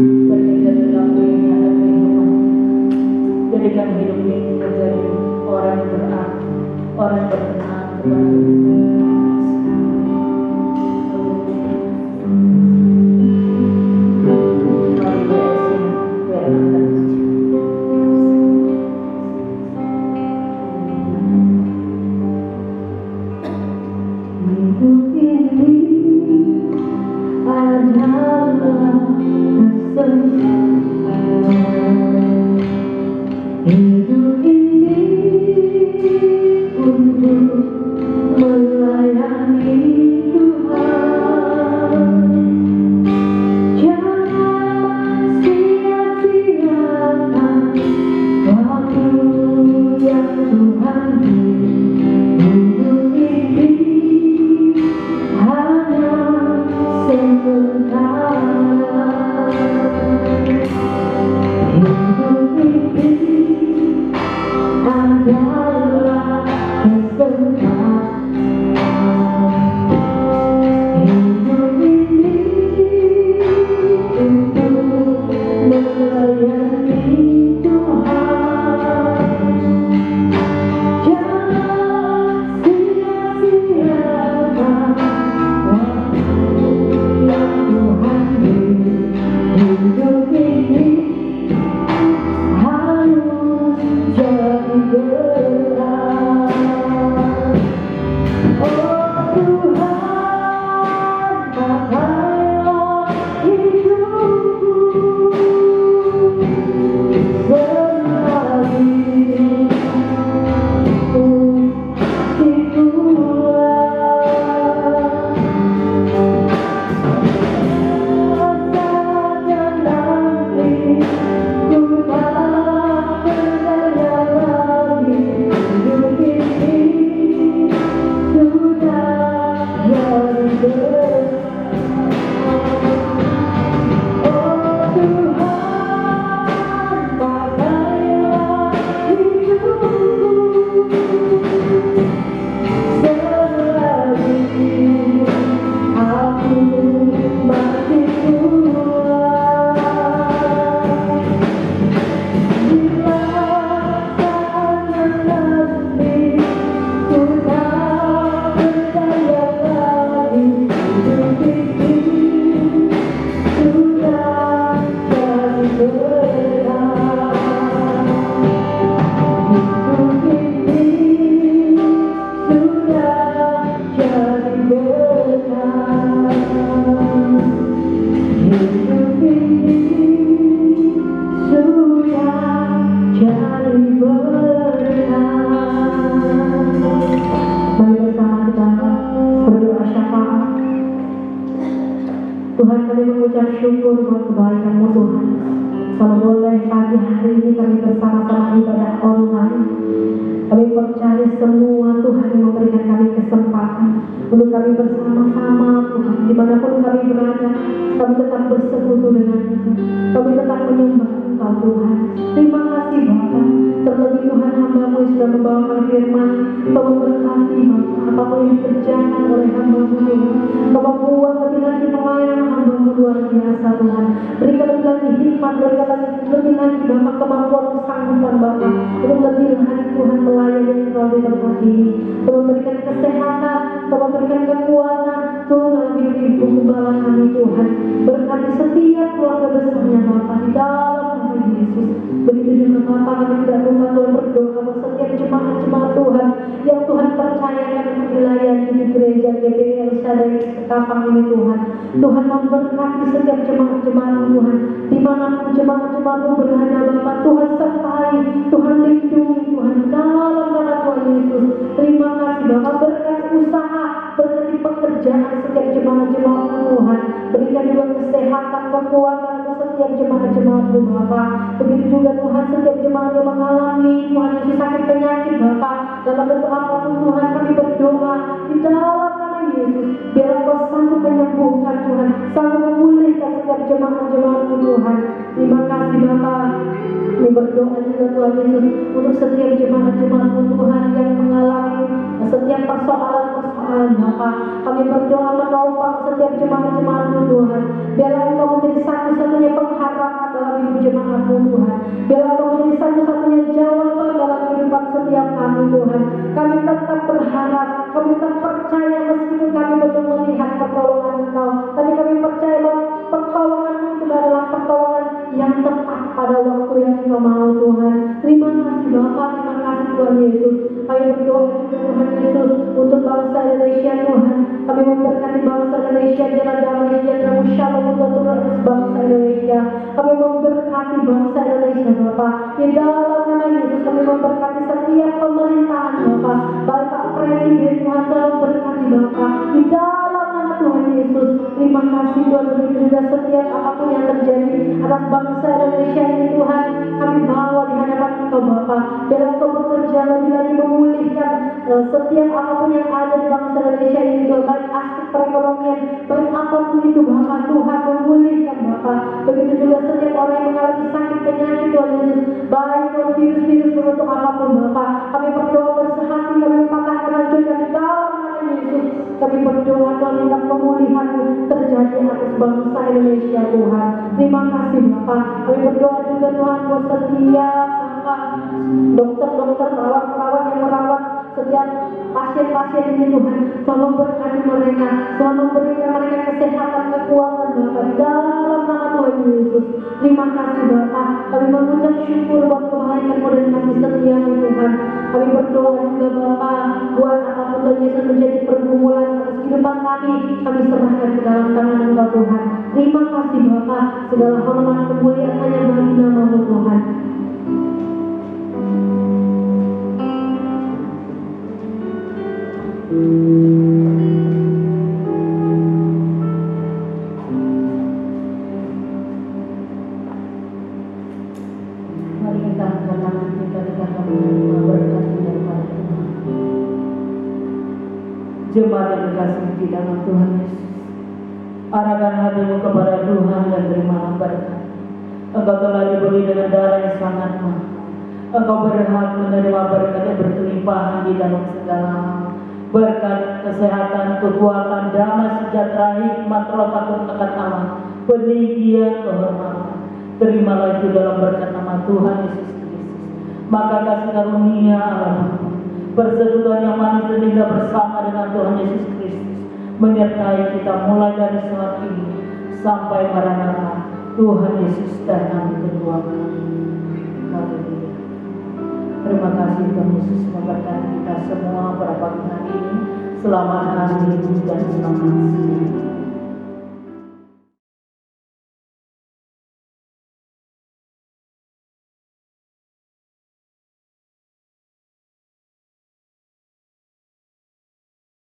Berkaitan dengan ini adalah kehidupan. Jadikan hidup ini menjadi orang yang berarti, orang yang berkenan kepada Tuhan. Tuhan, kami mengucap syukur buat kebaikan-Mu Tuhan. Kalau boleh pagi hari ini kami bersama-sama ibadah online, kami percaya semua Tuhan yang memberikan kami kesempatan untuk kami bersama-sama Tuhan, dimanapun kami berada, kami tetap bersekutu dengan Engkau, kami tetap menyembah Engkau Tuhan. Terima kasih Bapa, terlebih Tuhan hamba-Mu yang sudah membawakan firman, Kau memberkati Bapa, apapun yang dikerjakan oleh hamba-Mu Tuhan, Kau membuat lebih lagi pelayanan hamba-Mu luar biasa Tuhan. Berikan lebih lagi hikmat, berikan lebih lagi Bapa kemampuan kesanggupan Bapa untuk lebih lagi Tuhan melayani Engkau di tempat ini. Kau memberikan kesehatan, Kau memberikan kekuatan Tuhan dalam hidup ibu gembala kami Tuhan. Berkati setiap keluarga besarnya Bapa di dalam nama Yesus. Begitu juga Bapa, kami tidak lupa Tuhan berdoa untuk setiap jemaat-jemaat Tuhan yang Tuhan percayakan untuk dilayani di gereja GBI Shaddai Ketapang ini Tuhan. Tuhan memberkati setiap jemaat-jemaat Tuhan, dimanapun jemaat-jemaat-Mu berada Bapa, Tuhan sertai, Tuhan lindungi Tuhan dalam nama Tuhan Yesus. Terima kasih Bapa, berkati usaha, berkati pekerjaan setiap jemaat-jemaat Tuhan. Berikan juga kesehatan, kekuatan untuk setiap jemaat-jemaat-Mu Bapa. Begitu juga Tuhan setiap jemaat yang mengalami Tuhan yang sakit penyakit Bapa, dalam bentuk apapun Tuhan kami berdoa di dalam nama Yesus, biar Engkau sanggup menyembuhkan Tuhan, sanggup memulihkan setiap jemaat-jemaat-Mu Tuhan. Terima kasih Bapa. Kami berdoa juga Tuhan Yesus untuk setiap jemaat-jemaat-Mu Tuhan yang mengalami setiap persoalan-persoalan Bapa. Kami berdoa menopang setiap jemaat-jemaat-Mu Tuhan. Biar Engkau menjadi satu-satunya pengharapan dalam hidup jemaat-Mu Tuhan. Biar Engkau menjadi satu-satunya jawaban dalam kehidupan setiap kami Tuhan. Kami tetap berharap, kami tetap percaya meskipun kami belum melihat pertolongan Engkau, tapi kami percaya bahwa pertolongan-Mu itu adalah pertolongan yang tepat pada waktu yang Engkau mau Tuhan. Terima kasih Bapa, terima kasih Tuhan Yesus. Kami berdoa juga Tuhan Yesus untuk bangsa Indonesia Tuhan. Kami memberkati bangsa Indonesia, jalan damai sejahtera shalom untuk atas bangsa Indonesia. Kami memberkati bangsa Indonesia Bapa. Di dalam nama Yesus kami memberkati setiap pemerintahan Bapa. Bapak Presiden Tuhan, Kau berkati Bapa. Di dalam nama Tuhan Yesus, terima kasih Tuhan. Begitu juga setiap apapun yang terjadi atas bangsa Indonesia ini Tuhan, kami bawa di hadapan Engkau Bapa. Biar Engkau bekerja lebih lagi memulihkan setiap apapun yang ada di bangsa Indonesia ini Tuhan, baik aspek perekonomian, baik apapun itu Bapa, Tuhan memulihkan Bapa. Begitu juga setiap orang yang mengalami sakit penyakit Tuhan Yesus, baik virus-virus berbentuk apapun Bapa. Kami berdoa bersehati, kami patahkan hancurkan di dalam nama Yesus. Kami berdoa Tuhan minta pemulihan-Mu terjadi atas bangsa Indonesia Tuhan. Terima kasih Bapa. Kami berdoa juga Tuhan buat setiap Bapa, dokter-dokter, perawat-perawat yang merawat setiap pasien-pasien ini Tuhan. Tuhan memberkati mereka, Tuhan memberikan mereka kesehatan, kekuatan Bapa di dalam nama Tuhan Yesus. Terima kasih Bapa. Kami mengucap syukur buat kebaikan-Mu dan kasih setia-Mu Tuhan. Kami berdoa juga Bapa, buat apapun Tuhan Yesus menjadi pergumulan atas kehidupan kami serahkan ke dalam tangan Engkau Tuhan. Terima kasih Bapa. Segala hormat kemuliaan hanya bagi nama-Mu Tuhan. Mari kita angkat tangan kita akan menerima berkat daripada Tuhan. Jemaat yang dikasihi di dalam Tuhan Yesus, arahkan hatimu kepada Tuhan dan terimalah berkat. Engkau telah dibeli dengan darah yang sangat mahal. Engkau berhak menerima berkat yang berkelimpahan di dalam segala hal. Berkat kesehatan, kekuatan, damai sejahtera, hikmat, roh takut akan Allah, peninggian, kehormatan. Terimalah itu dalam berkat nama Tuhan Yesus Kristus. Maka kasih karunia Allah Bapa, persekutuan yang manis dan indah bersama dengan Tuhan Yesus Kristus menyertai kita mulai dari saat ini sampai Maranatha, Tuhan Yesus datang kedua kali. Haleluya. Terima kasih Tuhan Yesus memberkati kita semua pada pagi hari ini. Selamat hari